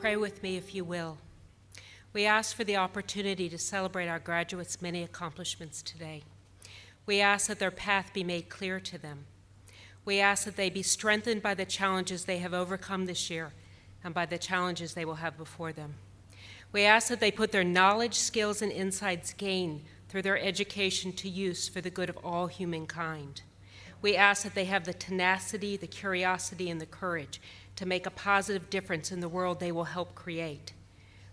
Pray with me if you will. We ask for the opportunity to celebrate our graduates' many accomplishments today. We ask that their path be made clear to them. We ask that they be strengthened by the challenges they have overcome this year and by the challenges they will have before them. We ask that they put their knowledge, skills, and insights gained through their education to use for the good of all humankind. We ask that they have the tenacity, the curiosity, and the courage to make a positive difference in the world they will help create.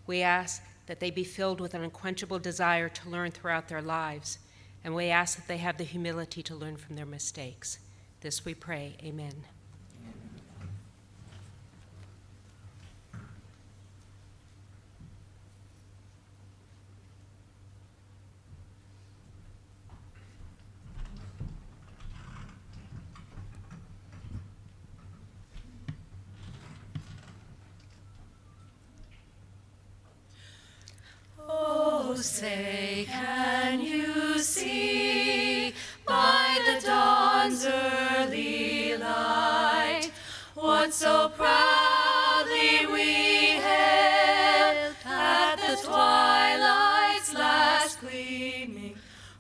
We ask that they be filled with an unquenchable desire to learn throughout their lives, and we ask that they have the humility to learn from their mistakes. This we pray, amen. Oh, say, can you see by the dawn's early light what so proudly we hailed at the twilight's last gleaming,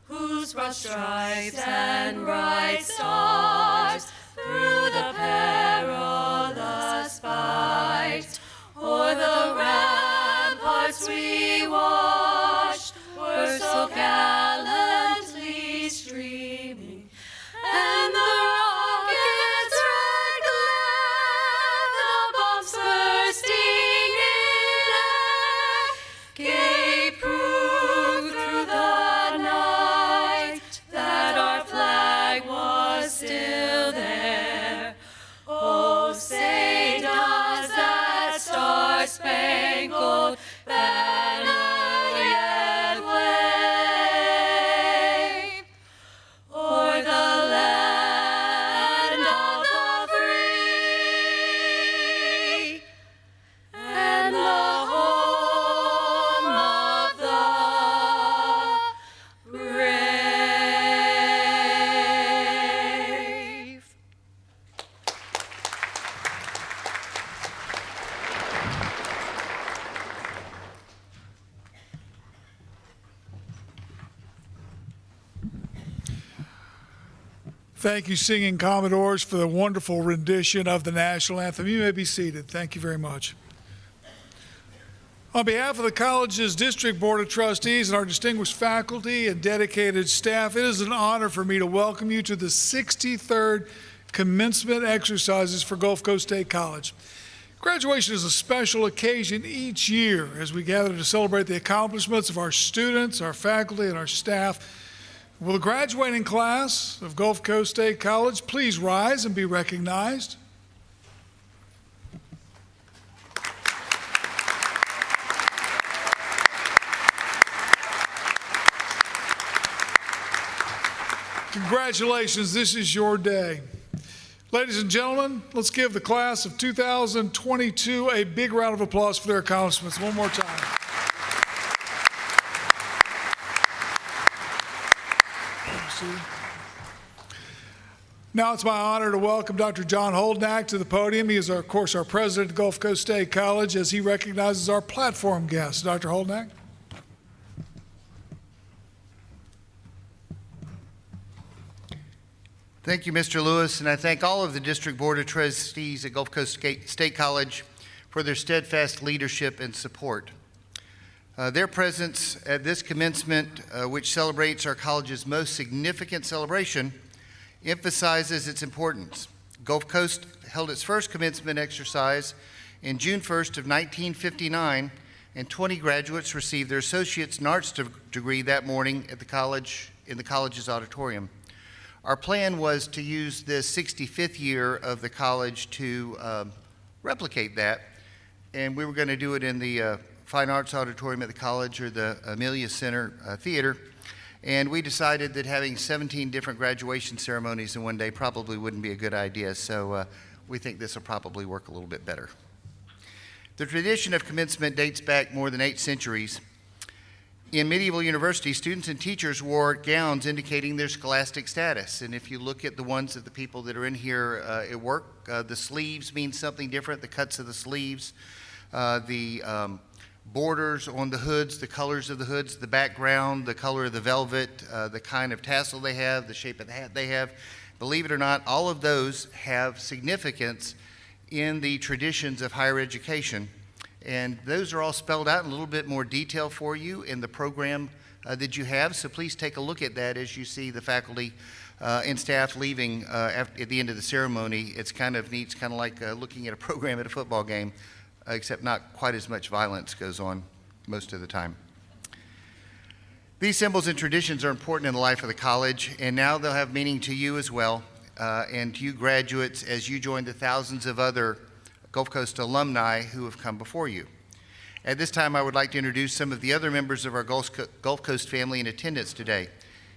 whose broad stripes and bright stars through the perilous fight o'er the ramparts we watched were so gallantly streaming, and the rocket's red glare, the bombs bursting in air, gave proof through the night that our flag was still there. Oh, say does that star-spangled banner yet wave o'er the land of the free and the home of the brave? Thank you, singing Commodores, for the wonderful rendition of the national anthem. You may be seated. Thank you very much. On behalf of the college's District Board of Trustees and our distinguished faculty and dedicated staff, it is an honor for me to welcome you to the 63rd commencement exercises for Gulf Coast State College. Graduation is a special occasion each year as we gather to celebrate the accomplishments of our students, our faculty, and our staff. Will the graduating class of Gulf Coast State College please rise and be recognized? Congratulations, this is your day. Ladies and gentlemen, let's give the class of 2022 a big round of applause for their accomplishments one more time. Now it's my honor to welcome Dr. John Holdnack to the podium. He is, of course, our president of Gulf Coast State College as he recognizes our platform guests. Dr. Holdnack. Thank you, Mr. Lewis, and I thank all of the District Board of Trustees at Gulf Coast State College for their steadfast leadership and support. Their presence at this commencement, which celebrates our college's most significant celebration, emphasizes its importance. Gulf Coast held its first commencement exercise in June 1st of 1959, and 20 graduates received their associate's in arts degree that morning at the college, in the college's auditorium. Our plan was to use this 65th year of the college to replicate that, and we were going to do it in the Fine Arts Auditorium at the college or the Amelia Center Theater. And we decided that having 17 different graduation ceremonies in one day probably wouldn't be a good idea, so we think this will probably work a little bit better. The tradition of commencement dates back more than 8 centuries. In medieval universities, students and teachers wore gowns indicating their scholastic status. And if you look at the ones of the people that are in here at work, the sleeves mean something different, the cuts of the sleeves. the borders on the hoods, the colors of the hoods, the background, the color of the velvet, the kind of tassel they have, the shape of the hat they have. Believe it or not, all of those have significance in the traditions of higher education. And those are all spelled out in a little bit more detail for you in the program that you have. So please take a look at that as you see the faculty and staff leaving at the end of the ceremony. It's kind of neat. It's kind of like looking at a program at a football game, except not quite as much violence goes on most of the time. These symbols and traditions are important in the life of the college, and now they'll have meaning to you as well, and to you graduates as you join the thousands of other Gulf Coast alumni who have come before you. At this time, I would like to introduce some of the other members of our Gulf Coast family in attendance today.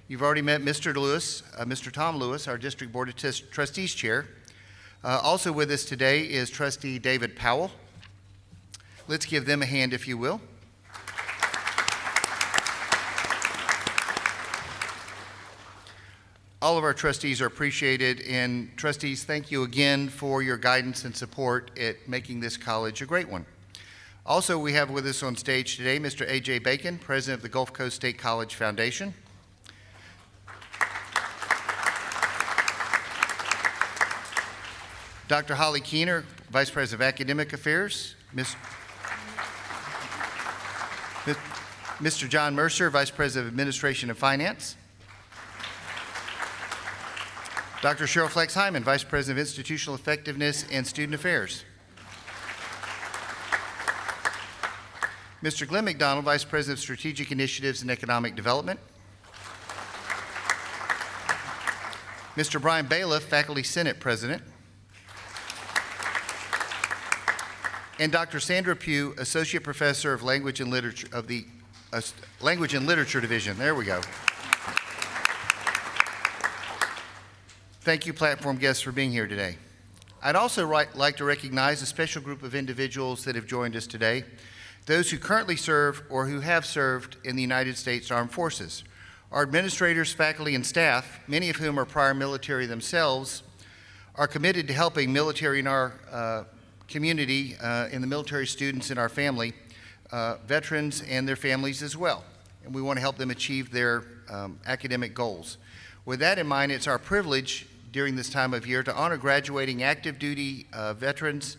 You've already met Mr. Lewis, Mr. Tom Lewis, our District Board of Trustees Chair. Also with us today is Trustee David Powell. Let's give them a hand, if you will. All of our trustees are appreciated, and trustees, thank you again for your guidance and support at making this college a great one. Also, we have with us on stage today Mr. A.J. Bacon, President of the Gulf Coast State College Foundation. Dr. Holly Keener, Vice President of Academic Affairs. Mr. John Mercer, Vice President of Administration and Finance. Dr. Cheryl Flex Hyman, Vice President of Institutional Effectiveness and Student Affairs. Mr. Glenn McDonald, Vice President of Strategic Initiatives and Economic Development. Mr. Brian Bailiff, Faculty Senate President. And Dr. Sandra Pugh, Associate Professor of Language and Literature of the Language and Literature Division. There we go. Thank you, platform guests, for being here today. I'd also like to recognize a special group of individuals that have joined us today, those who currently serve or who have served in the United States Armed Forces. Our administrators, faculty, and staff, many of whom are prior military themselves, are committed to helping military in our community, and the military students in our family, veterans and their families as well. And we want to help them achieve their academic goals. With that in mind, it's our privilege during this time of year to honor graduating active duty veterans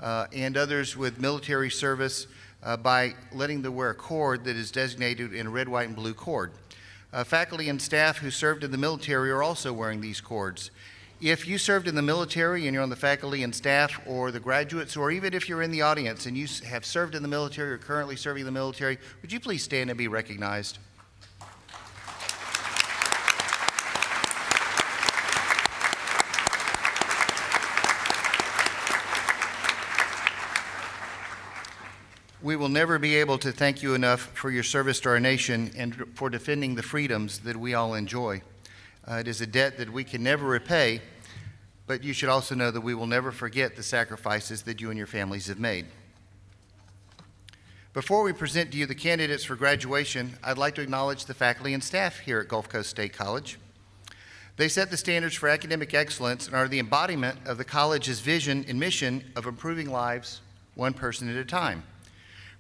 and others with military service by letting them wear a cord that is designated in a red, white, and blue cord. Faculty and staff who served in the military are also wearing these cords. If you served in the military and you're on the faculty and staff or the graduates, or even if you're in the audience and you have served in the military or currently serving in the military, would you please stand and be recognized? We will never be able to thank you enough for your service to our nation and for defending the freedoms that we all enjoy. It is a debt that we can never repay, but you should also know that we will never forget the sacrifices that you and your families have made. Before we present to you the candidates for graduation, I'd like to acknowledge the faculty and staff here at Gulf Coast State College. They set the standards for academic excellence and are the embodiment of the college's vision and mission of improving lives one person at a time.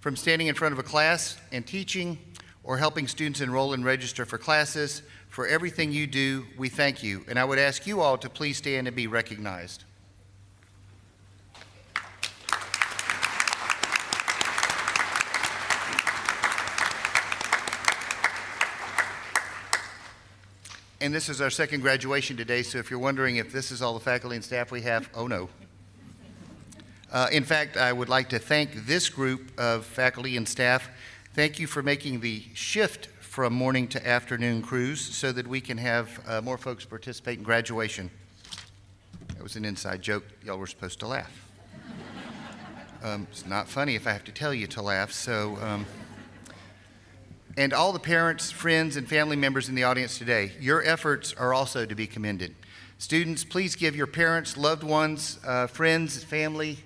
From standing in front of a class and teaching or helping students enroll and register for classes, for everything you do, we thank you. And I would ask you all to please stand and be recognized. And this is our second graduation today, so if you're wondering if this is all the faculty and staff we have, oh no. In fact, I would like to thank this group of faculty and staff. Thank you for making the shift from morning to afternoon cruise so that we can have more folks participate in graduation. That was an inside joke. Y'all were supposed to laugh. It's not funny if I have to tell you to laugh, so. And all the parents, friends, and family members in the audience today, your efforts are also to be commended. Students, please give your parents, loved ones, friends, family,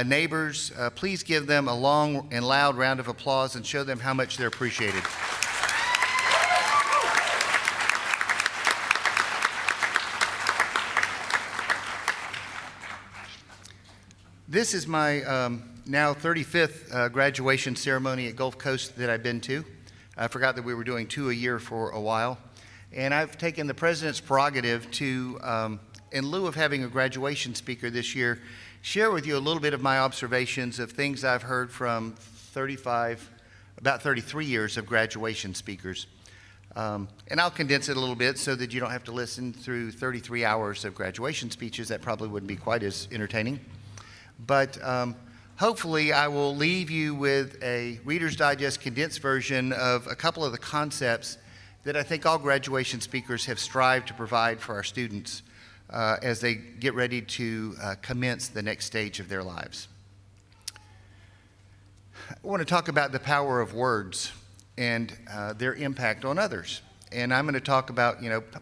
neighbors, please give them a long and loud round of applause and show them how much they're appreciated. This is my now 35th graduation ceremony at Gulf Coast that I've been to. I forgot that we were doing 2 a year for a while. And I've taken the president's prerogative to, in lieu of having a graduation speaker this year, share with you a little bit of my observations of things I've heard from about 33 years of graduation speakers. And I'll condense it a little bit so that you don't have to listen through 33 hours of graduation speeches. That probably wouldn't be quite as entertaining. But hopefully I will leave you with a Reader's Digest condensed version of a couple of the concepts that I think all graduation speakers have strived to provide for our students as they get ready to commence the next stage of their lives. I want to talk about the power of words and their impact on others. And I'm going to talk about,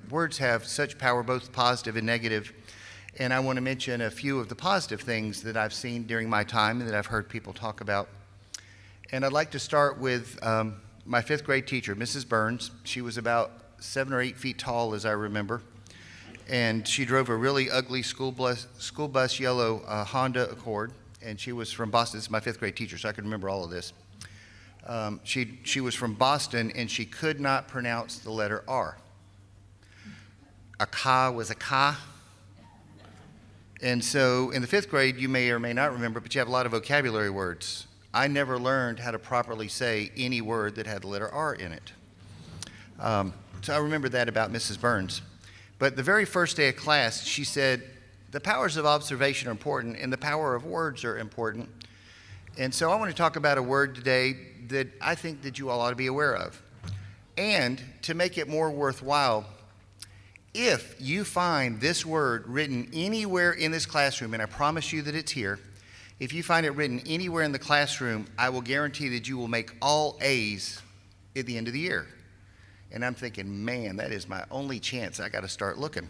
words have such power, both positive and negative. And I want to mention a few of the positive things that I've seen during my time and that I've heard people talk about. And I'd like to start with my 5th grade teacher, Mrs. Burns. She was about 7 or 8 feet tall, as I remember. And she drove a really ugly school bus yellow Honda Accord. And she was from Boston. This is my 5th grade teacher, so I can remember all of this. She was from Boston, and she could not pronounce the letter R. A ka was a ka. And so in the 5th grade, you may or may not remember, but you have a lot of vocabulary words. I never learned how to properly say any word that had the letter R in it. So I remember that about Mrs. Burns. But the very first day of class, she said, the powers of observation are important, and the power of words are important. And so I want to talk about a word today that I think that you all ought to be aware of. And to make it more worthwhile, if you find this word written anywhere in this classroom, and I promise you that it's here, if you find it written anywhere in the classroom, I will guarantee that you will make all A's at the end of the year. And I'm thinking, man, that is my only chance. I got to start looking.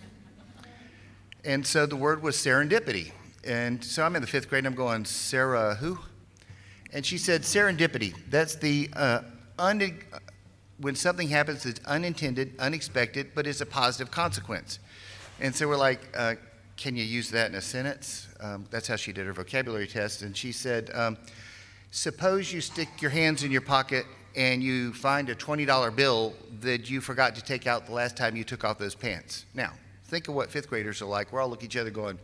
And so the word was serendipity. And so I'm in the 5th grade, and I'm going, Sarah who? And she said, serendipity. That's the when something happens that's unintended, unexpected, but is a positive consequence. And so we're like, can you use that in a sentence? That's how she did her vocabulary test. And she said, suppose you stick your hands in your pocket and you find a $20 bill that you forgot to take out the last time you took off those pants. Now, think of what 5th graders are like. We're all looking at each other going,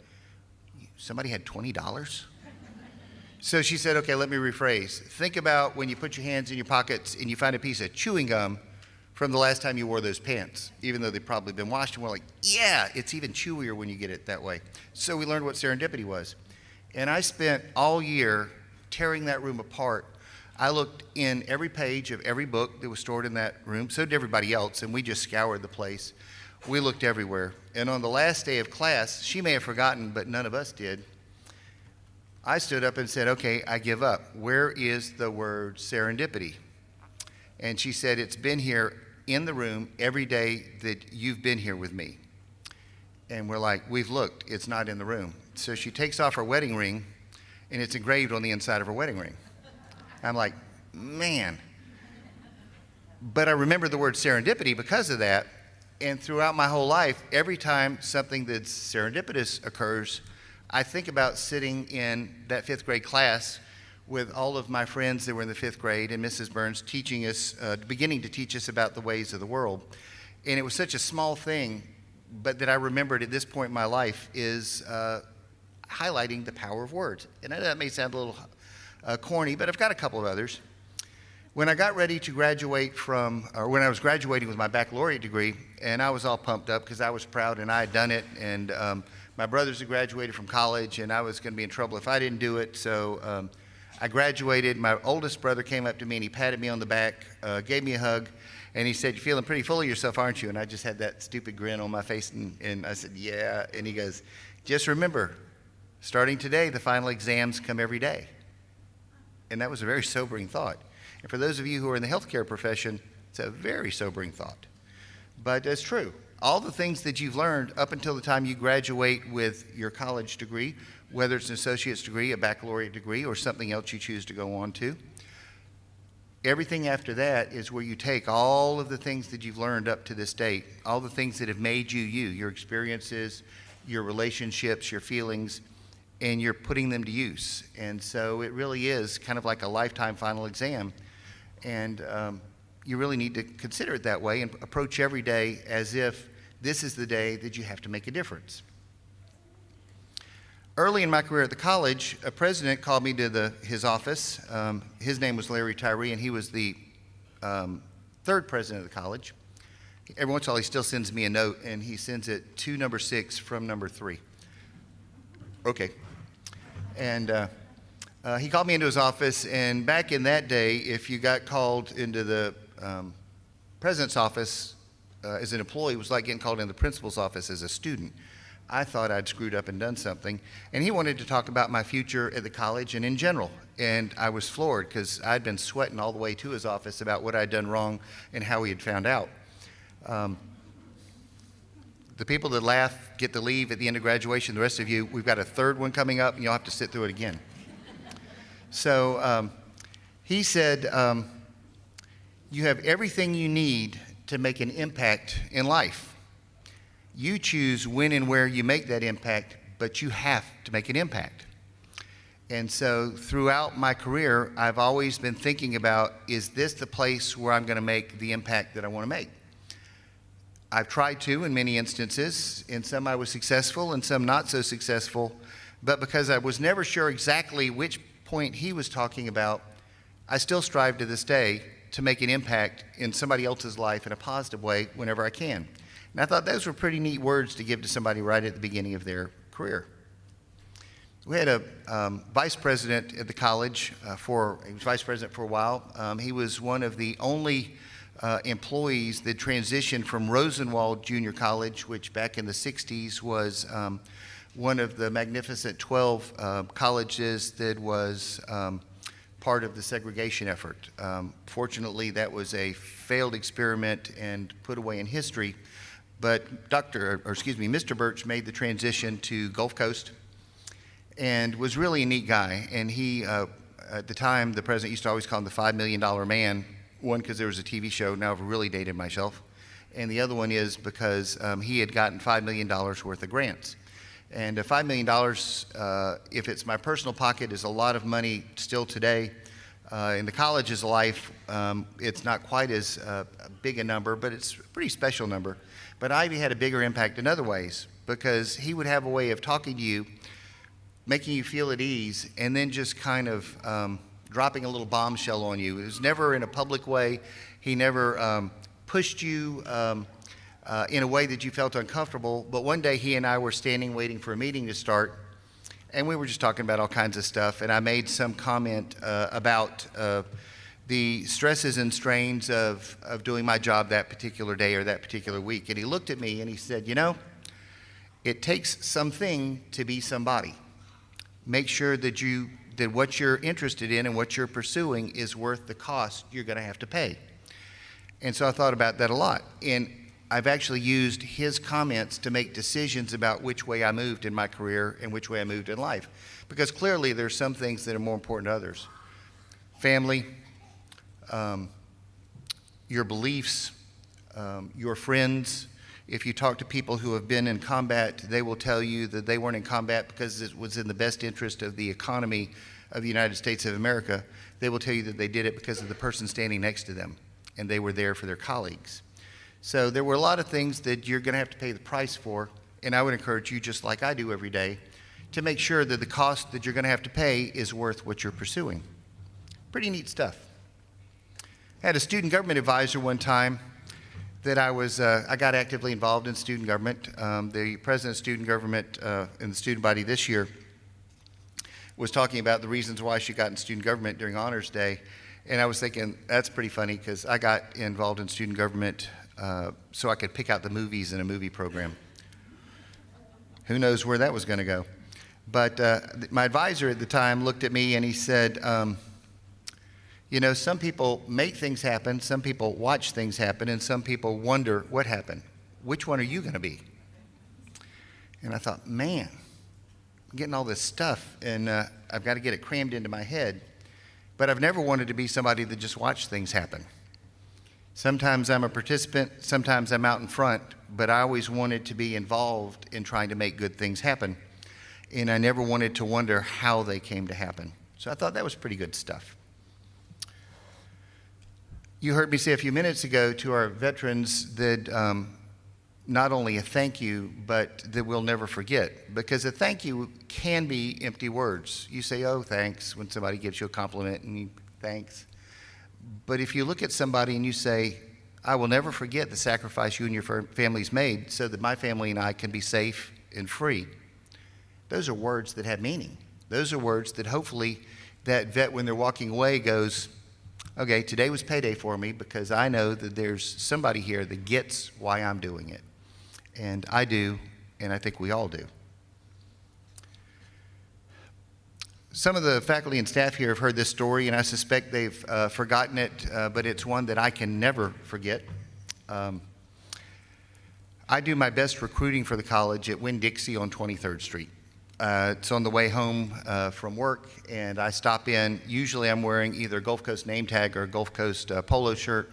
somebody had $20? So she said, okay, let me rephrase. Think about when you put your hands in your pockets and you find a piece of chewing gum from the last time you wore those pants, even though they've probably been washed. And we're like, yeah, it's even chewier when you get it that way. So we learned what serendipity was. And I spent all year tearing that room apart. I looked in every page of every book that was stored in that room. So did everybody else, and we just scoured the place. We looked everywhere. And on the last day of class, she may have forgotten, but none of us did. I stood up and said, okay, I give up. Where is the word serendipity? And she said, it's been here in the room every day that you've been here with me. And we're like, we've looked, it's not in the room. So she takes off her wedding ring, and it's engraved on the inside of her wedding ring. I'm like, man. But I remember the word serendipity because of that. And throughout my whole life, every time something that's serendipitous occurs, I think about sitting in that 5th grade class with all of my friends that were in the 5th grade and Mrs. Burns teaching us, beginning to teach us about the ways of the world. And it was such a small thing, but that I remembered at this point in my life is highlighting the power of words. And I know that may sound a little corny, but I've got a couple of others. When I got ready to graduate when I was graduating with my baccalaureate degree, and I was all pumped up because I was proud and I had done it, and my brothers had graduated from college, and I was going to be in trouble if I didn't do it. So I graduated. My oldest brother came up to me, and he patted me on the back, gave me a hug, and he said, you're feeling pretty full of yourself, aren't you? And I just had that stupid grin on my face, and I said, yeah. And he goes, just remember, starting today, the final exams come every day. And that was a very sobering thought. And for those of you who are in the healthcare profession, it's a very sobering thought. But it's true. All the things that you've learned up until the time you graduate with your college degree, whether it's an associate's degree, a baccalaureate degree, or something else you choose to go on to, everything after that is where you take all of the things that you've learned up to this date, all the things that have made you you, your experiences, your relationships, your feelings, and you're putting them to use. And so it really is kind of like a lifetime final exam. And you really need to consider it that way and approach every day as if this is the day that you have to make a difference. Early in my career at the college, a president called me to his office. His name was Larry Tyree, and he was the third president of the college. Every once in a while, he still sends me a note, and he sends it to number 6 from number 3. Okay. And he called me into his office, and back in that day, if you got called into the president's office as an employee, it was like getting called into the principal's office as a student. I thought I'd screwed up and done something, and he wanted to talk about my future at the college and in general. And I was floored because I'd been sweating all the way to his office about what I'd done wrong and how he had found out. The people that laugh get to leave at the end of graduation. The rest of you, we've got a third one coming up, and you'll have to sit through it again. So he said, you have everything you need to make an impact in life. You choose when and where you make that impact, but you have to make an impact. And so throughout my career, I've always been thinking about, is this the place where I'm going to make the impact that I want to make? I've tried to in many instances. In some I was successful, in some not so successful. But because I was never sure exactly which point he was talking about, I still strive to this day to make an impact in somebody else's life in a positive way whenever I can. And I thought those were pretty neat words to give to somebody right at the beginning of their career. We had a vice president at the college he was vice president for a while. He was one of the only employees that transitioned from Rosenwald Junior College, which back in the 60s was one of the magnificent 12 colleges that was part of the segregation effort. Fortunately, that was a failed experiment and put away in history. But Mr. Birch made the transition to Gulf Coast and was really a neat guy. And he, at the time, the president used to always call him the $5 million man. One, because there was a TV show. Now I've really dated myself. And the other one is because he had gotten $5 million worth of grants. And $5 million, if it's my personal pocket, is a lot of money still today. In the college's life, it's not quite as big a number, but it's a pretty special number. But Ivy had a bigger impact in other ways because he would have a way of talking to you, making you feel at ease, and then just kind of dropping a little bombshell on you. It was never in a public way. He never pushed you in a way that you felt uncomfortable. But one day he and I were standing waiting for a meeting to start, and we were just talking about all kinds of stuff. And I made some comment about the stresses and strains of doing my job that particular day or that particular week. And he looked at me and he said, you know, it takes something to be somebody. Make sure that what you're interested in and what you're pursuing is worth the cost you're going to have to pay. And so I thought about that a lot. And I've actually used his comments to make decisions about which way I moved in my career and which way I moved in life. Because clearly there's some things that are more important to others. Family, your beliefs, your friends. If you talk to people who have been in combat, they will tell you that they weren't in combat because it was in the best interest of the economy of the United States of America. They will tell you that they did it because of the person standing next to them, and they were there for their colleagues. So there were a lot of things that you're going to have to pay the price for, and I would encourage you, just like I do every day, to make sure that the cost that you're going to have to pay is worth what you're pursuing. Pretty neat stuff. I had a student government advisor one time that I got actively involved in student government. The president of student government in the student body this year was talking about the reasons why she got in student government during Honors Day. And I was thinking, that's pretty funny because I got involved in student government so I could pick out the movies in a movie program. Who knows where that was going to go. But my advisor at the time looked at me and he said, you know, some people make things happen, some people watch things happen, and some people wonder what happened. Which one are you going to be? And I thought, man, I'm getting all this stuff, and I've got to get it crammed into my head. But I've never wanted to be somebody that just watched things happen. Sometimes I'm a participant, sometimes I'm out in front, but I always wanted to be involved in trying to make good things happen. and I never wanted to wonder how they came to happen. So I thought that was pretty good stuff. You heard me say a few minutes ago to our veterans that not only a thank you, but that we'll never forget, because a thank you can be empty words. You say, oh, thanks, when somebody gives you a compliment, and you, thanks. But if you look at somebody and you say, I will never forget the sacrifice you and your families made so that my family and I can be safe and free, those are words that have meaning. Those are words that hopefully that vet, when they're walking away, goes, okay, today was payday for me because I know that there's somebody here that gets why I'm doing it. And I do, and I think we all do. Some of the faculty and staff here have heard this story, and I suspect they've forgotten it, but it's one that I can never forget. I do my best recruiting for the college at Winn-Dixie on 23rd Street. It's on the way home from work, and I stop in. Usually I'm wearing either a Gulf Coast name tag or a Gulf Coast polo shirt.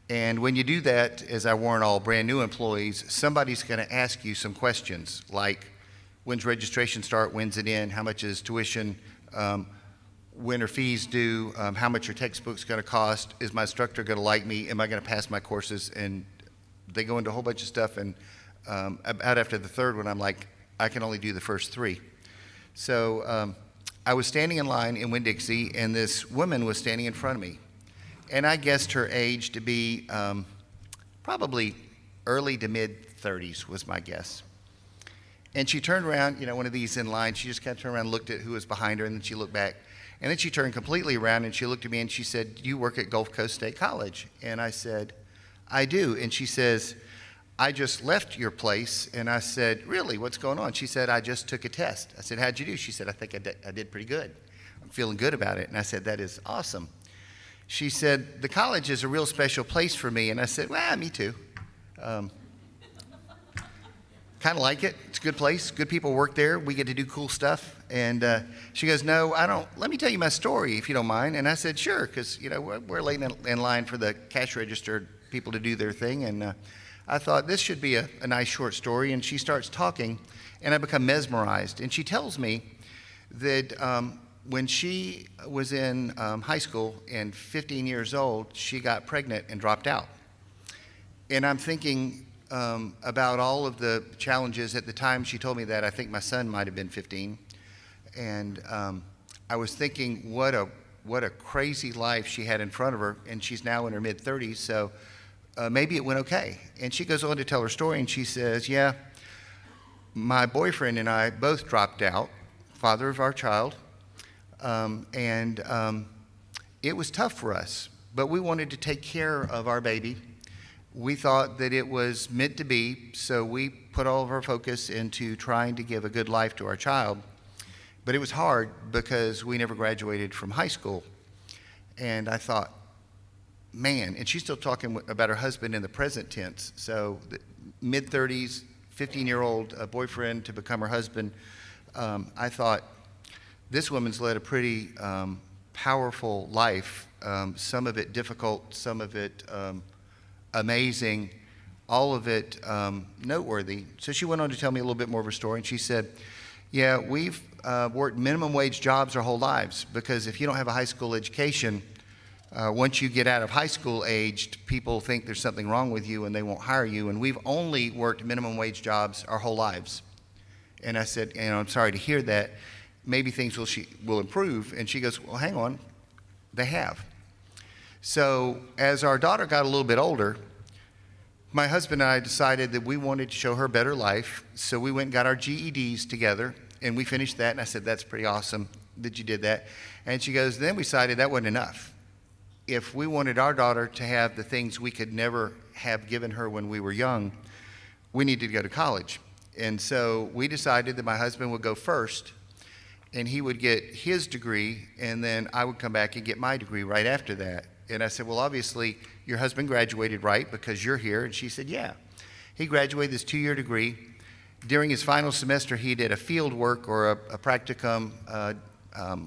And when you do that, as I warn all brand new employees, somebody's going to ask you some questions like, when's registration start, when's it end, how much is tuition, when are fees due, how much are textbooks going to cost, is my instructor going to like me, am I going to pass my courses? And they go into a whole bunch of stuff, and about after the third one, I'm like, I can only do the first three. So I was standing in line in Winn-Dixie, and this woman was standing in front of me. And I guessed her age to be probably early to mid-30s was my guess. And she turned around, you know, one of these in line, she just kind of turned around and looked at who was behind her, and then she looked back. And then she turned completely around, and she looked at me, and she said, "Do you work at Gulf Coast State College?" And I said, "I do." And she says, "I just left your place." And I said, "Really, what's going on?" She said, "I just took a test." I said, "How'd you do?" She said, "I think I did pretty good. I'm feeling good about it." And I said, "That is awesome." She said, "The college is a real special place for me." And I said, "Well, me too. Kind of like it. It's a good place. Good people work there. We get to do cool stuff." And she goes, "No, I don't. Let me tell you my story, if you don't mind." And I said, "Sure," because, you know, we're late in line for the cash register people to do their thing. And I thought this should be a nice short story. And she starts talking, and I become mesmerized. And she tells me that when she was in high school and 15 years old, she got pregnant and dropped out. And I'm thinking about all of the challenges. At the time she told me that, I think my son might have been 15. And I was thinking what a crazy life she had in front of her, and she's now in her mid-30s, so maybe it went okay. And she goes on to tell her story, and she says, "Yeah, my boyfriend and I both dropped out, father of our child, and it was tough for us, but we wanted to take care of our baby. We thought that it was meant to be, so we put all of our focus into trying to give a good life to our child. But it was hard because we never graduated from high school." And I thought, man, and she's still talking about her husband in the present tense. So mid-30s, 15-year-old boyfriend to become her husband. I thought, this woman's led a pretty powerful life, some of it difficult, some of it amazing, all of it noteworthy. So she went on to tell me a little bit more of her story, and she said, "Yeah, we've worked minimum wage jobs our whole lives, because if you don't have a high school education, once you get out of high school aged, people think there's something wrong with you and they won't hire you, and we've only worked minimum wage jobs our whole lives." And I said, "You know, I'm sorry to hear that. Maybe things will improve." And she goes, "Well, hang on, they have." So as our daughter got a little bit older, my husband and I decided that we wanted to show her a better life. So we went and got our GEDs together, and we finished that. And I said, "That's pretty awesome that you did that." And she goes, "Then we decided that wasn't enough. If we wanted our daughter to have the things we could never have given her when we were young, we needed to go to college." And so we decided that my husband would go first, and he would get his degree, and then I would come back and get my degree right after that. And I said, "Well, obviously, your husband graduated, right, because you're here?" And she said, "Yeah." He graduated this 2-year degree. During his final semester, he did a field work or a practicum,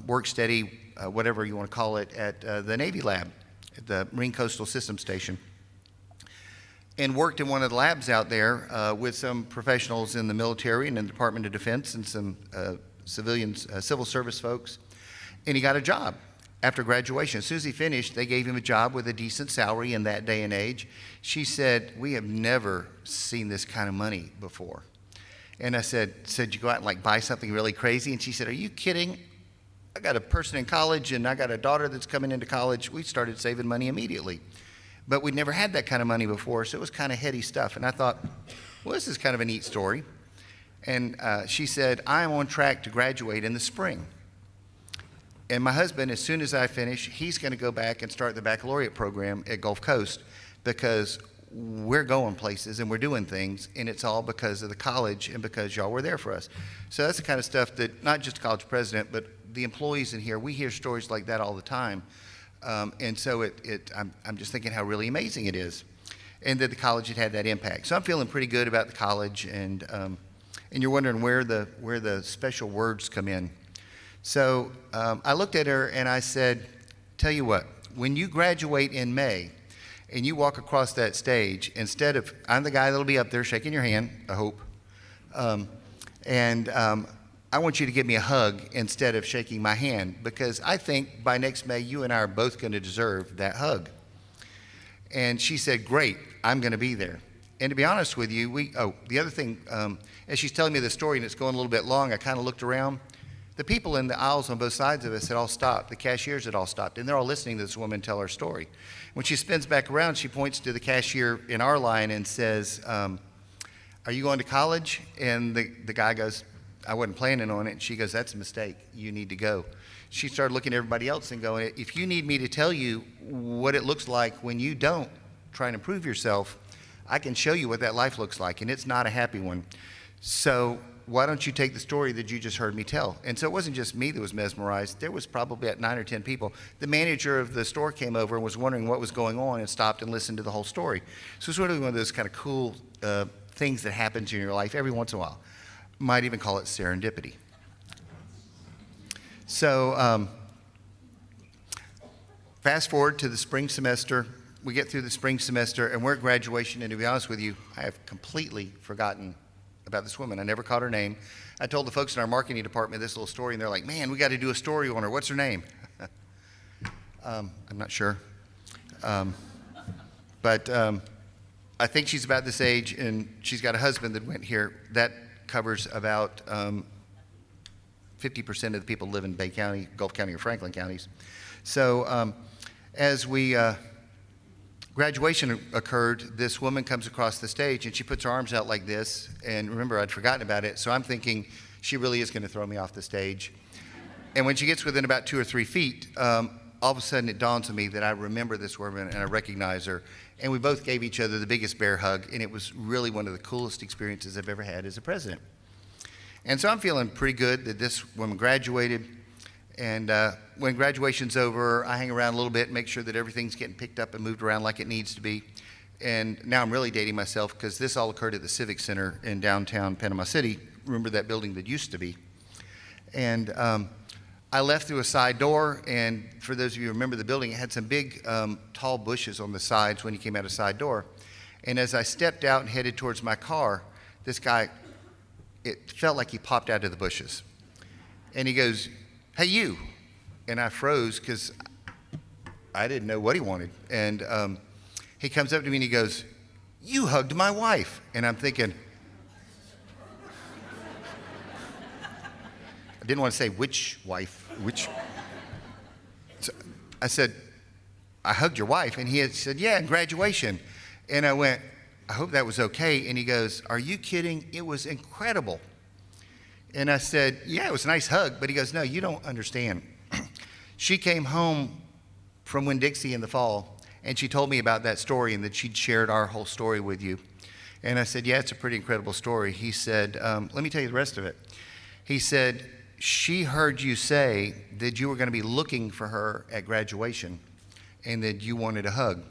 work study, whatever you want to call it, at the Navy lab, at the Marine Coastal Systems Station. and worked in one of the labs out there with some professionals in the military and in the Department of Defense and some civilians, civil service folks. And he got a job after graduation. As soon as he finished, they gave him a job with a decent salary in that day and age. She said, "We have never seen this kind of money before." And I said, "You go out and like buy something really crazy?" And she said, "Are you kidding? I got a person in college and I got a daughter that's coming into college. We started saving money immediately. But we'd never had that kind of money before, so it was kind of heady stuff." And I thought, well, this is kind of a neat story. And she said, "I am on track to graduate in the spring. And my husband, as soon as I finish, he's going to go back and start the baccalaureate program at Gulf Coast because we're going places and we're doing things, and it's all because of the college and because y'all were there for us." So that's the kind of stuff that not just the college president, but the employees in here, we hear stories like that all the time. And so I'm just thinking how really amazing it is, and that the college had that impact. So I'm feeling pretty good about the college, and you're wondering where the special words come in. So I looked at her and I said, "Tell you what, when you graduate in May and you walk across that stage, instead of, I'm the guy that'll be up there shaking your hand, I hope, I want you to give me a hug instead of shaking my hand, because I think by next May you and I are both going to deserve that hug." And she said, "Great, I'm going to be there." And to be honest with you, the other thing, as she's telling me the story and it's going a little bit long, I kind of looked around. The people in the aisles on both sides of us had all stopped. The cashiers had all stopped, and they're all listening to this woman tell her story. When she spins back around, she points to the cashier in our line and says, "Are you going to college?" And the guy goes, "I wasn't planning on it." And she goes, "That's a mistake. You need to go." She started looking at everybody else and going, "If you need me to tell you what it looks like when you don't try and improve yourself, I can show you what that life looks like, and it's not a happy one. So why don't you take the story that you just heard me tell?" And so it wasn't just me that was mesmerized. There was probably about 9 or 10 people. The manager of the store came over and was wondering what was going on and stopped and listened to the whole story. So it's really one of those kind of cool things that happens in your life every once in a while. Might even call it serendipity. So fast forward to the spring semester. We get through the spring semester and we're at graduation, and to be honest with you, I have completely forgotten about this woman. I never caught her name. I told the folks in our marketing department this little story, and they're like, "Man, we got to do a story on her. What's her name?" I'm not sure. But I think she's about this age, and she's got a husband that went here. That covers about 50% of the people live in Bay County, Gulf County, or Franklin counties. So as graduation occurred, this woman comes across the stage and she puts her arms out like this. And remember, I'd forgotten about it. So I'm thinking she really is going to throw me off the stage. And when she gets within about 2 or 3 feet, all of a sudden it dawns on me that I remember this woman and I recognize her. And we both gave each other the biggest bear hug. And it was really one of the coolest experiences I've ever had as a president. And so I'm feeling pretty good that this woman graduated. And when graduation's over, I hang around a little bit and make sure that everything's getting picked up and moved around like it needs to be. And now I'm really dating myself because this all occurred at the Civic Center in downtown Panama City. Remember that building that used to be? And I left through a side door, and for those of you who remember the building, it had some big tall bushes on the sides when you came out a side door. And as I stepped out and headed towards my car, this guy, it felt like he popped out of the bushes. And he goes, "Hey, you." And I froze because I didn't know what he wanted. And he comes up to me and he goes, "You hugged my wife." And I'm thinking, I didn't want to say which wife, which. So I said, "I hugged your wife." And he had said, "Yeah, in graduation." And I went, "I hope that was okay." And he goes, "Are you kidding? It was incredible." And I said, "Yeah, it was a nice hug." But he goes, "No, you don't understand. She came home from Winn-Dixie in the fall, and she told me about that story and that she'd shared our whole story with you." And I said, "Yeah, it's a pretty incredible story." He said, "Let me tell you the rest of it." He said, "She heard you say that you were going to be looking for her at graduation and that you wanted a hug.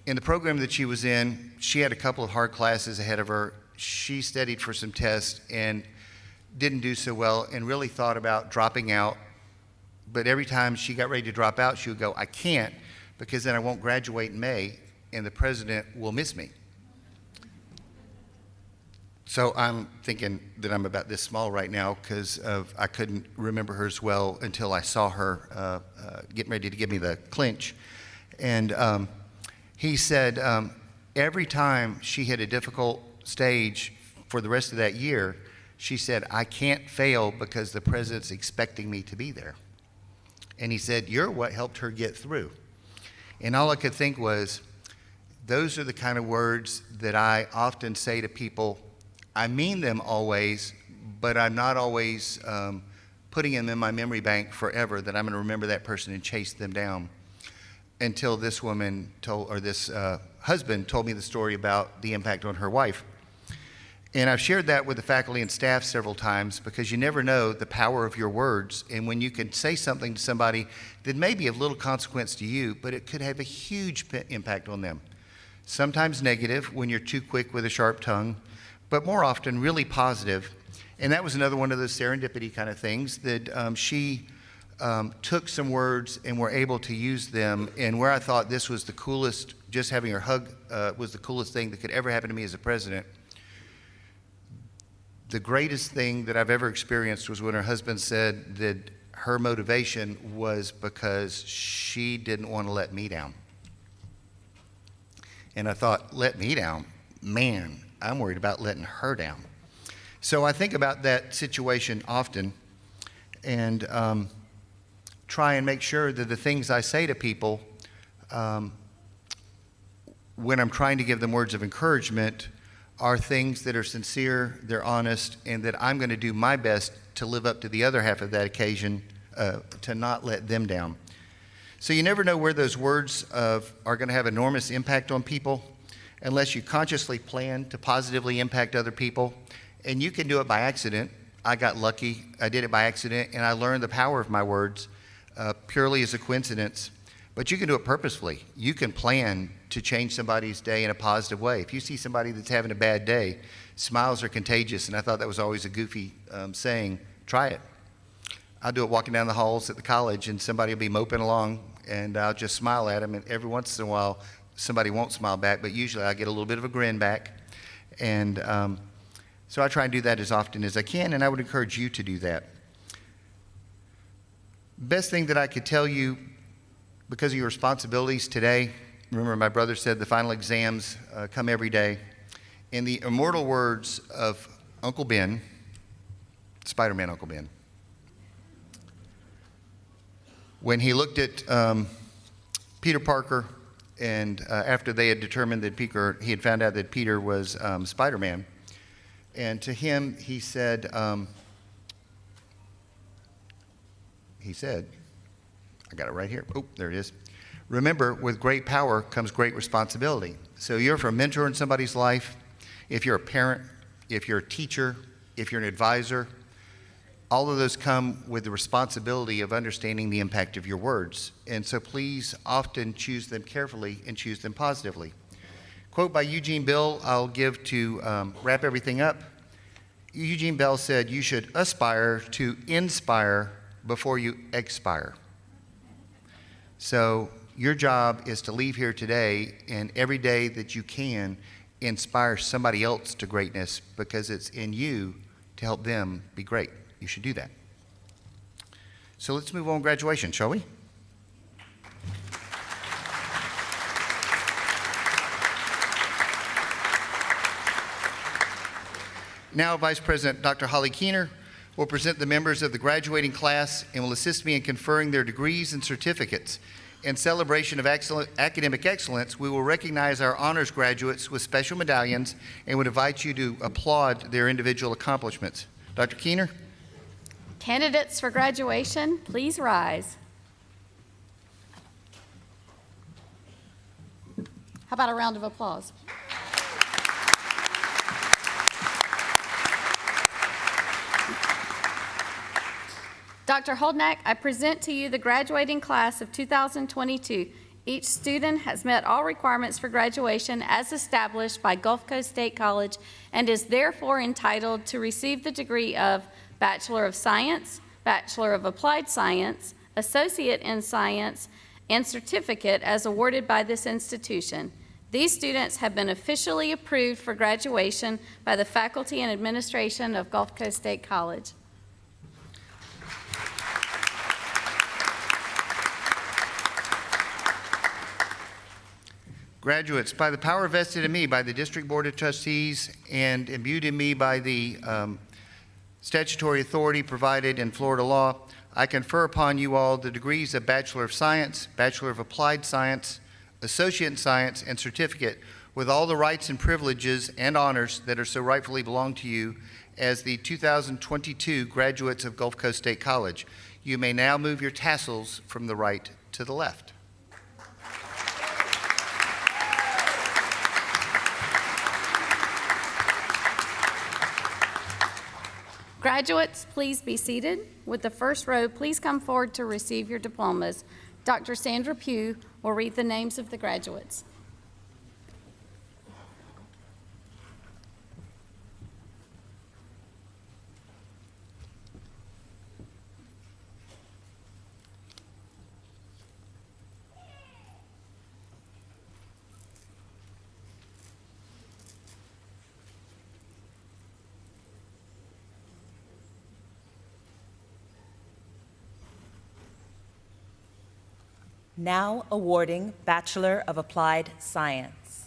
In the program that she was in, she had a couple of hard classes ahead of her. She studied for some tests and didn't do so well and really thought about dropping out. But every time she got ready to drop out, she would go, 'I can't, because then I won't graduate in May, and the president will miss me. So I'm thinking that I'm about this small right now because I couldn't remember her as well until I saw her getting ready to give me the clinch. And he said every time she hit a difficult stage for the rest of that year, she said, I can't fail because the president's expecting me to be there. And he said, you're what helped her get through. And all I could think was, those are the kind of words that I often say to people. I mean them always, but I'm not always putting them in my memory bank forever, that I'm going to remember that person and chase them down, until this woman told, or this husband told me the story about the impact on her wife. And I've shared that with the faculty and staff several times, because you never know the power of your words. And when you can say something to somebody that may be of little consequence to you, but it could have a huge impact on them. Sometimes negative when you're too quick with a sharp tongue, but more often really positive. And that was another one of those serendipity kind of things that she took some words and were able to use them. And where I thought this was the coolest, just having her hug was the coolest thing that could ever happen to me as a president. The greatest thing that I've ever experienced was when her husband said that her motivation was because she didn't want to let me down. And I thought, let me down? Man, I'm worried about letting her down. So I think about that situation often, and try and make sure that the things I say to people when I'm trying to give them words of encouragement are things that are sincere, they're honest, and that I'm going to do my best to live up to the other half of that occasion, to not let them down. So you never know where those words are going to have enormous impact on people unless you consciously plan to positively impact other people. And you can do it by accident. I got lucky. I did it by accident, and I learned the power of my words purely as a coincidence. But you can do it purposefully. You can plan to change somebody's day in a positive way. If you see somebody that's having a bad day, smiles are contagious, and I thought that was always a goofy saying. Try it. I'll do it walking down the halls at the college, and somebody will be moping along, and I'll just smile at them, and every once in a while, somebody won't smile back, but usually I get a little bit of a grin back. And so I try and do that as often as I can, and I would encourage you to do that. Best thing that I could tell you, because of your responsibilities today, remember my brother said the final exams come every day. In the immortal words of Uncle Ben, Spider-Man Uncle Ben, when he looked at Peter Parker, and after they had determined that he had found out that Peter was Spider-Man, and to him he said, I got it right here. Oh, there it is. Remember, with great power comes great responsibility. So you're a mentor in somebody's life. If you're a parent, if you're a teacher, if you're an advisor, all of those come with the responsibility of understanding the impact of your words. And so please often choose them carefully and choose them positively. Quote by Eugene Bell I'll give to wrap everything up. Eugene Bell said, you should aspire to inspire before you expire. So your job is to leave here today, and every day that you can, inspire somebody else to greatness, because it's in you to help them be great. You should do that. So let's move on to graduation, shall we? Now, Vice President Dr. Holly Keener will present the members of the graduating class and will assist me in conferring their degrees and certificates. In celebration of academic excellence, we will recognize our honors graduates with special medallions and would invite you to applaud their individual accomplishments. Dr. Keener? Candidates for graduation, please rise. How about a round of applause? Dr. Holdnack, I present to you the graduating class of 2022. Each student has met all requirements for graduation as established by Gulf Coast State College and is therefore entitled to receive the degree of Bachelor of Science, Bachelor of Applied Science, Associate in Science, and certificate as awarded by this institution. These students have been officially approved for graduation by the faculty and administration of Gulf Coast State College. Graduates, by the power vested in me by the District Board of Trustees and imbued in me by the statutory authority provided in Florida law, I confer upon you all the degrees of Bachelor of Science, Bachelor of Applied Science, Associate in Science, and Certificate, with all the rights and privileges and honors that are so rightfully belong to you as the 2022 graduates of Gulf Coast State College. You may now move your tassels from the right to the left. Graduates, please be seated. With the first row, please come forward to receive your diplomas. Dr. Sandra Pugh will read the names of the graduates. Now awarding Bachelor of Applied Science.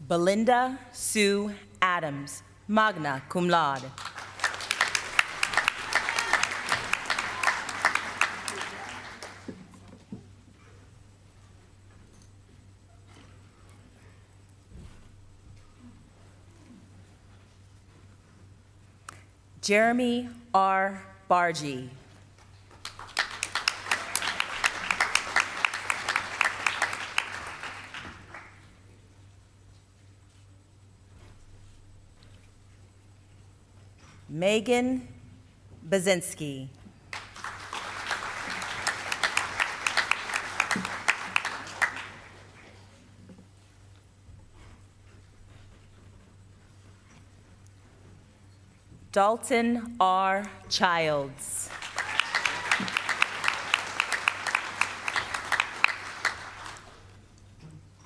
Belinda Sue Adams, magna cum laude. Jeremy R. Bargy. Megan Bazinski. Dalton R. Childs.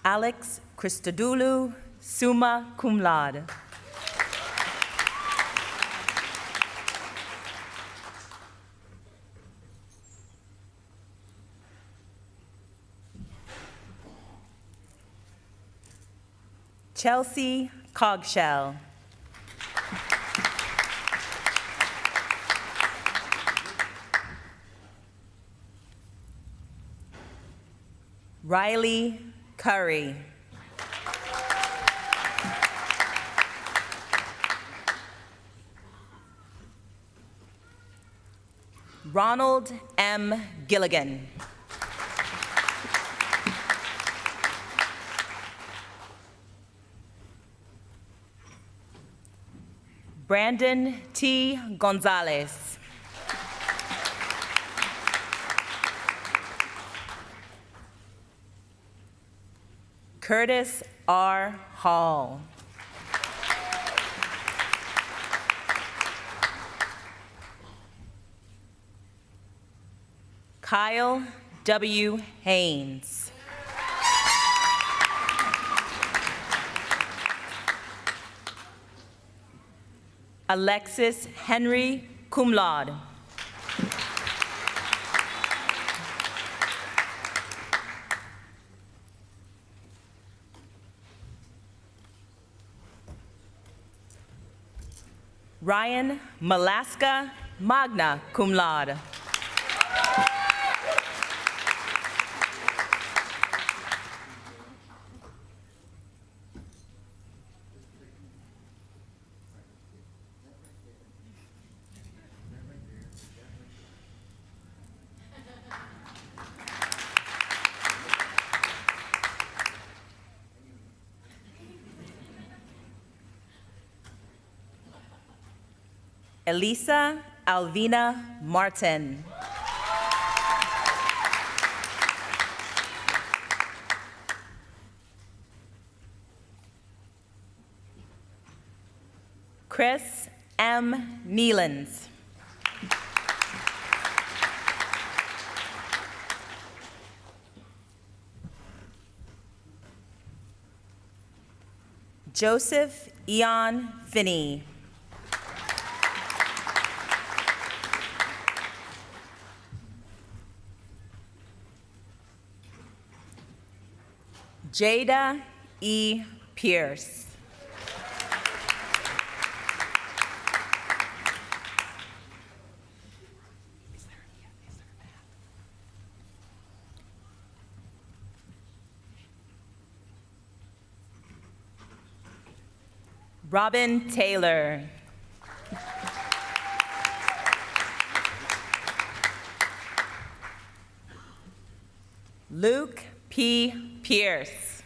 Alex Christodoulou, summa cum laude. Chelsea Cogshell. Riley Curry. Ronald M. Gilligan. Brandon T. Gonzalez. Curtis R. Hall. Kyle W. Haynes. Alexis Henry, cum laude. Ryan Malaska, magna cum laude. Elisa Alvina Martin. Chris M. Nealons. Joseph Eon Finney. Jada E. Pierce. Robin Taylor. Luke P. Pierce.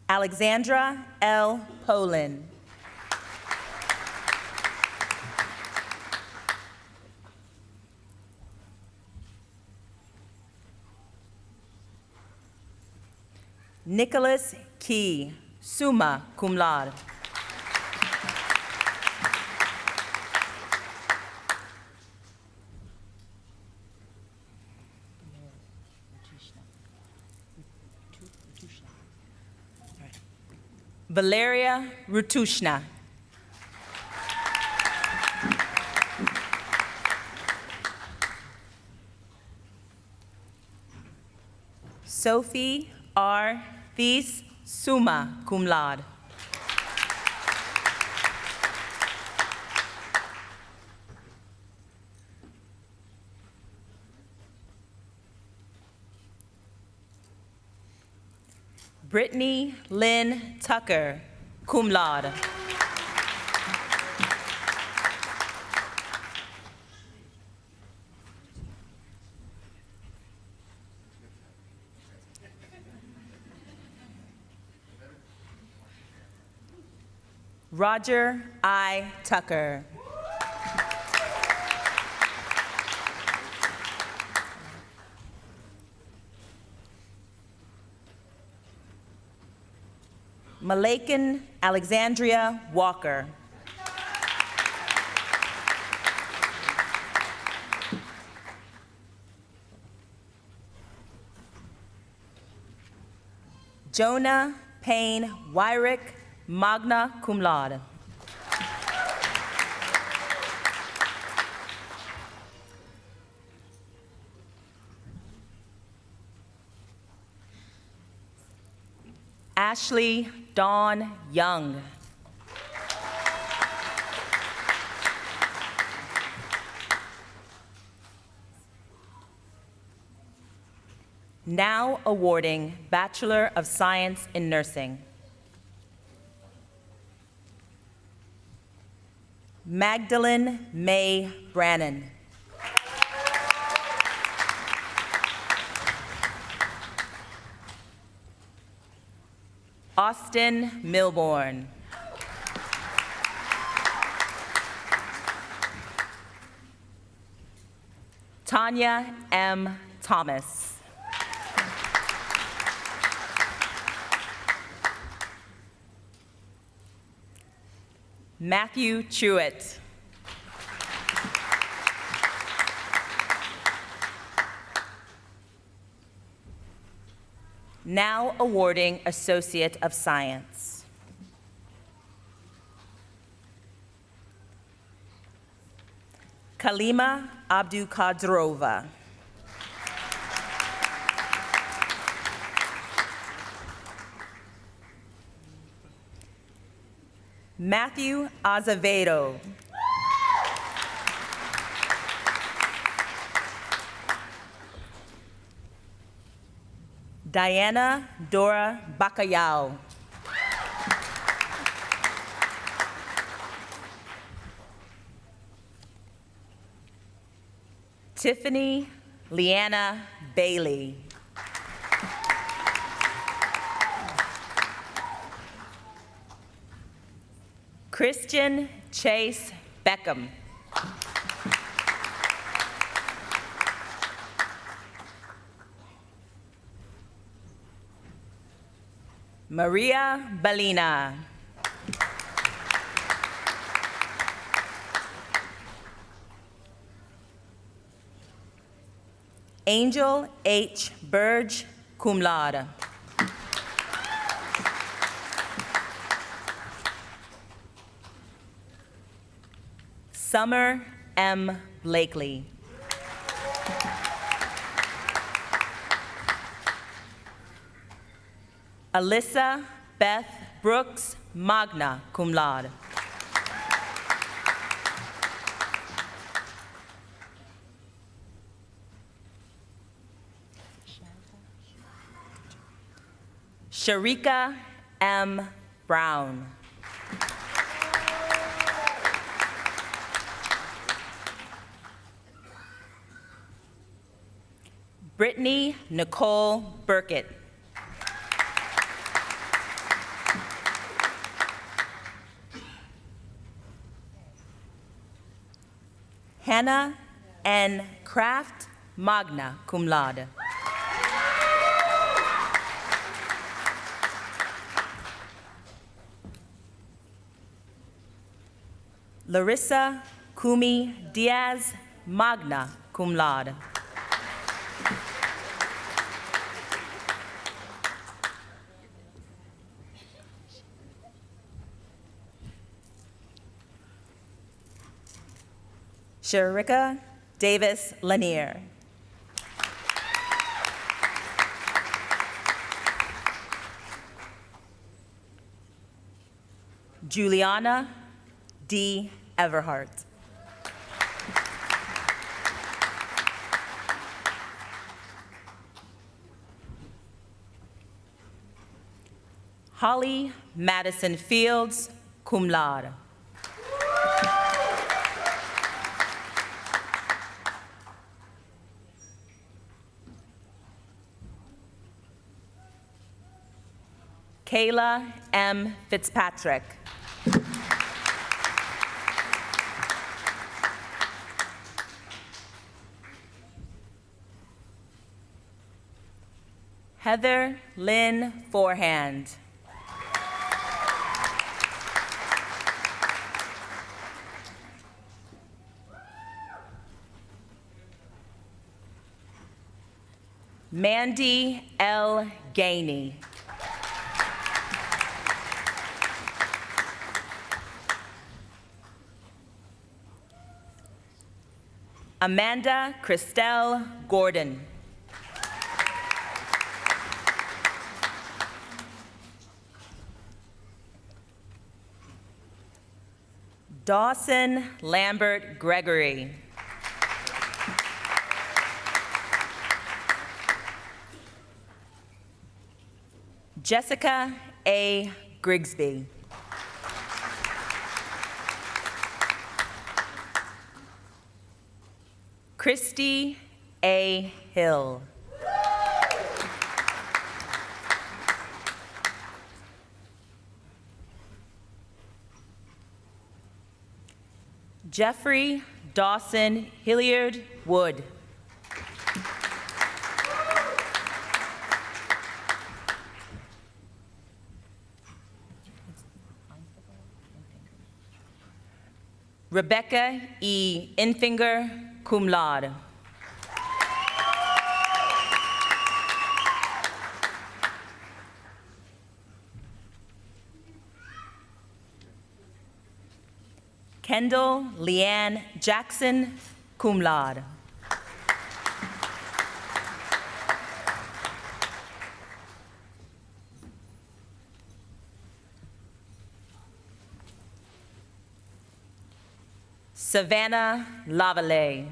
Alexandra L. Polin. Nicholas Key, summa cum laude. Valeria Rutushna. Sophie R. Thies, summa cum laude. Brittany Lynn Tucker, cum laude. Roger I. Tucker. Malakan Alexandria Walker. Jonah Payne Wyrick, magna cum laude. Ashley Dawn Young. Now awarding Bachelor of Science in Nursing. Magdalene May Brannon. Austin Milbourne. Tanya M. Thomas. Matthew Truitt. Now awarding Associate of Science. Kalima Abdukadrova. Matthew Azevedo. Diana Dora Bacayao. Tiffany Leanna Bailey. Christian Chase Beckham. Maria Balina. Angel H. Burge, cum laude. Summer M. Blakely. Alyssa Beth Brooks, magna cum laude. Sharika M. Brown. Brittany Nicole Burkett. Hannah N. Kraft, magna cum laude. Larissa Kumi Diaz, magna cum laude. Sharika Davis Lanier. Juliana D. Everhart. Holly Madison Fields, cum laude. Kayla M. Fitzpatrick. Heather Lynn Forehand. Mandy L. Gainey. Amanda Christelle Gordon. Dawson Lambert Gregory. Jessica A. Grigsby. Christy A. Hill. Jeffrey Dawson Hilliard Wood. Rebecca E. Infinger, cum laude. Kendall Leanne Jackson, cum laude. Savannah Lavallee.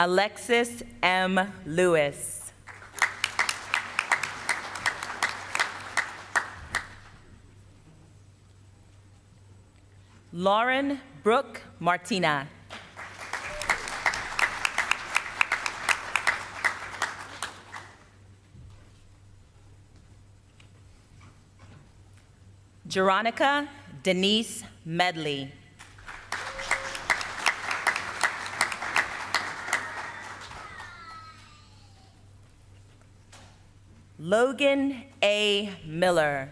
Alexis M. Lewis. Lauren Brooke Martina. Jeronica Denise Medley. Logan A. Miller.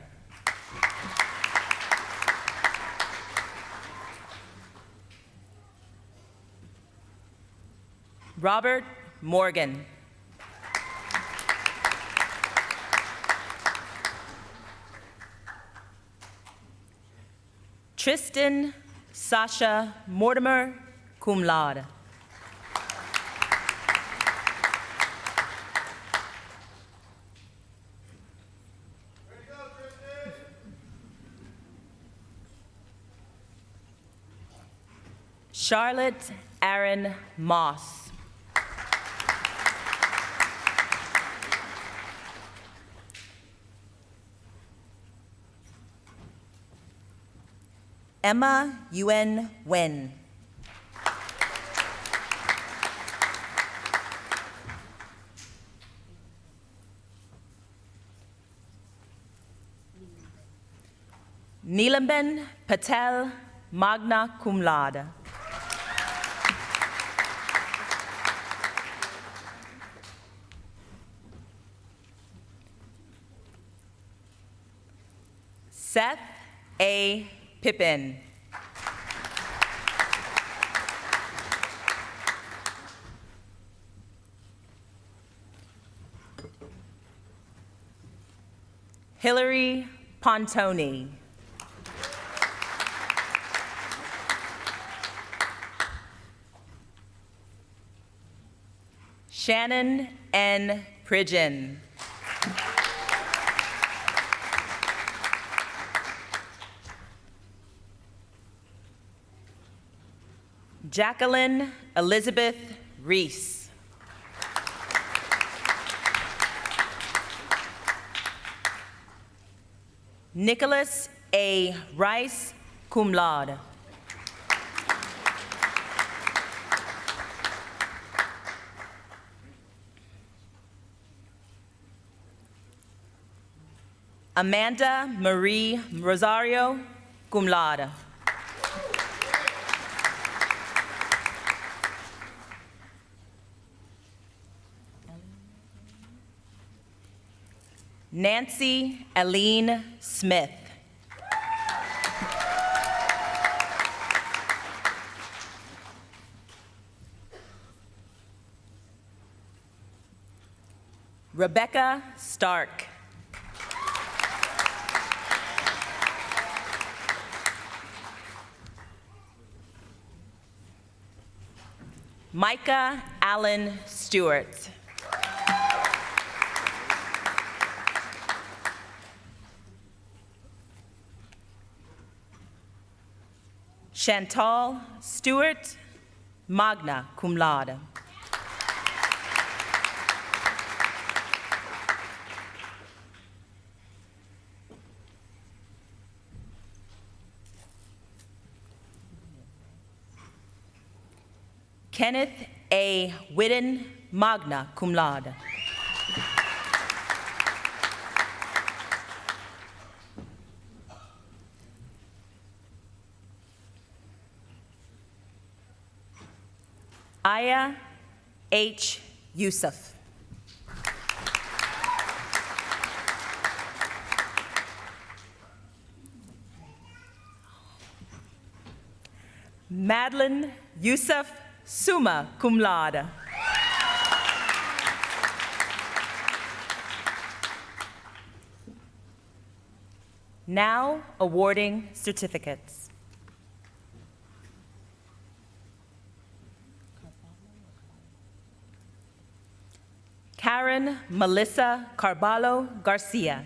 Robert Morgan. Tristan Sasha Mortimer, cum laude. Charlotte Aaron Moss. Emma Yuen Wen. Neelamben Patel, magna cum laude. Seth A. Pippin. Hillary Pontoni. Shannon N. Pridgeon. Jacqueline Elizabeth Reese. Nicholas A. Rice, cum laude. Amanda Marie Rosario, cum laude. Nancy Aline Smith. Rebecca Stark. Micah Allen Stewart. Chantal Stewart, magna cum laude. Kenneth A. Whitten, magna cum laude. Aya H. Yusuf. Madeline Yusuf, summa cum laude. Now awarding certificates. Karen Melissa Carballo Garcia.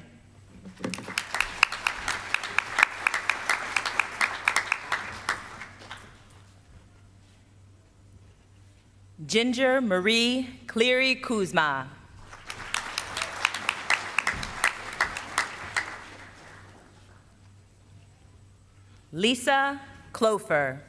Ginger Marie Cleary Kuzma. Lisa Clofer.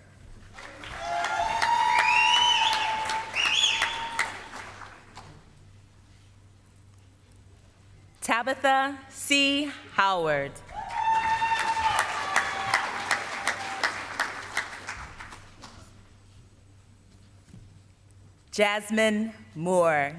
Tabitha C. Howard. Jasmine Moore.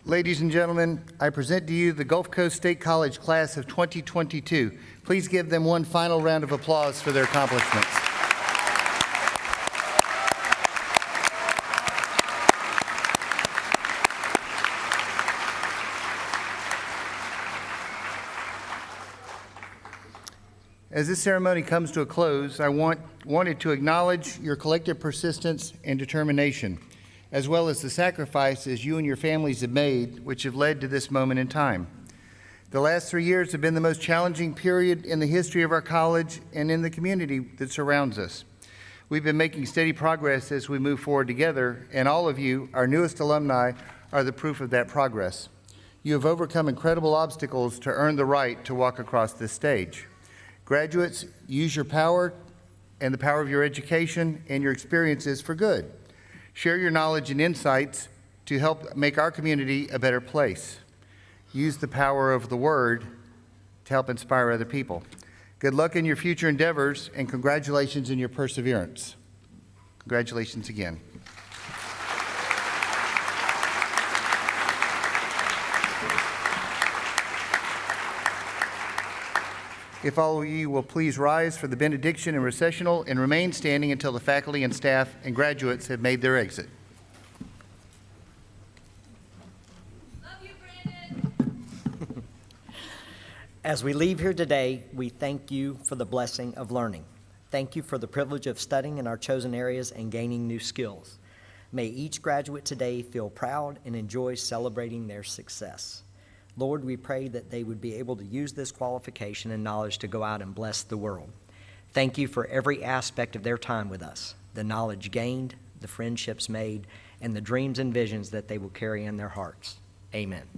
Ladies and gentlemen, I present to you the Gulf Coast State College class of 2022. Please give them one final round of applause for their accomplishments. As this ceremony comes to a close, I wanted to acknowledge your collective persistence and determination, as well as the sacrifices you and your families have made, which have led to this moment in time. The last 3 years have been the most challenging period in the history of our college and in the community that surrounds us. We've been making steady progress as we move forward together, and all of you, our newest alumni, are the proof of that progress. You have overcome incredible obstacles to earn the right to walk across this stage. Graduates, use your power and the power of your education and your experiences for good. Share your knowledge and insights to help make our community a better place. Use the power of the word to help inspire other people. Good luck in your future endeavors, and congratulations in your perseverance. Congratulations again. If all of you will please rise for the benediction and recessional and remain standing until the faculty and staff and graduates have made their exit. Love you, Brandon. As we leave here today, we thank you for the blessing of learning. Thank you for the privilege of studying in our chosen areas and gaining new skills. May each graduate today feel proud and enjoy celebrating their success. Lord, we pray that they would be able to use this qualification and knowledge to go out and bless the world. Thank you for every aspect of their time with us, the knowledge gained, the friendships made, and the dreams and visions that they will carry in their hearts. Amen.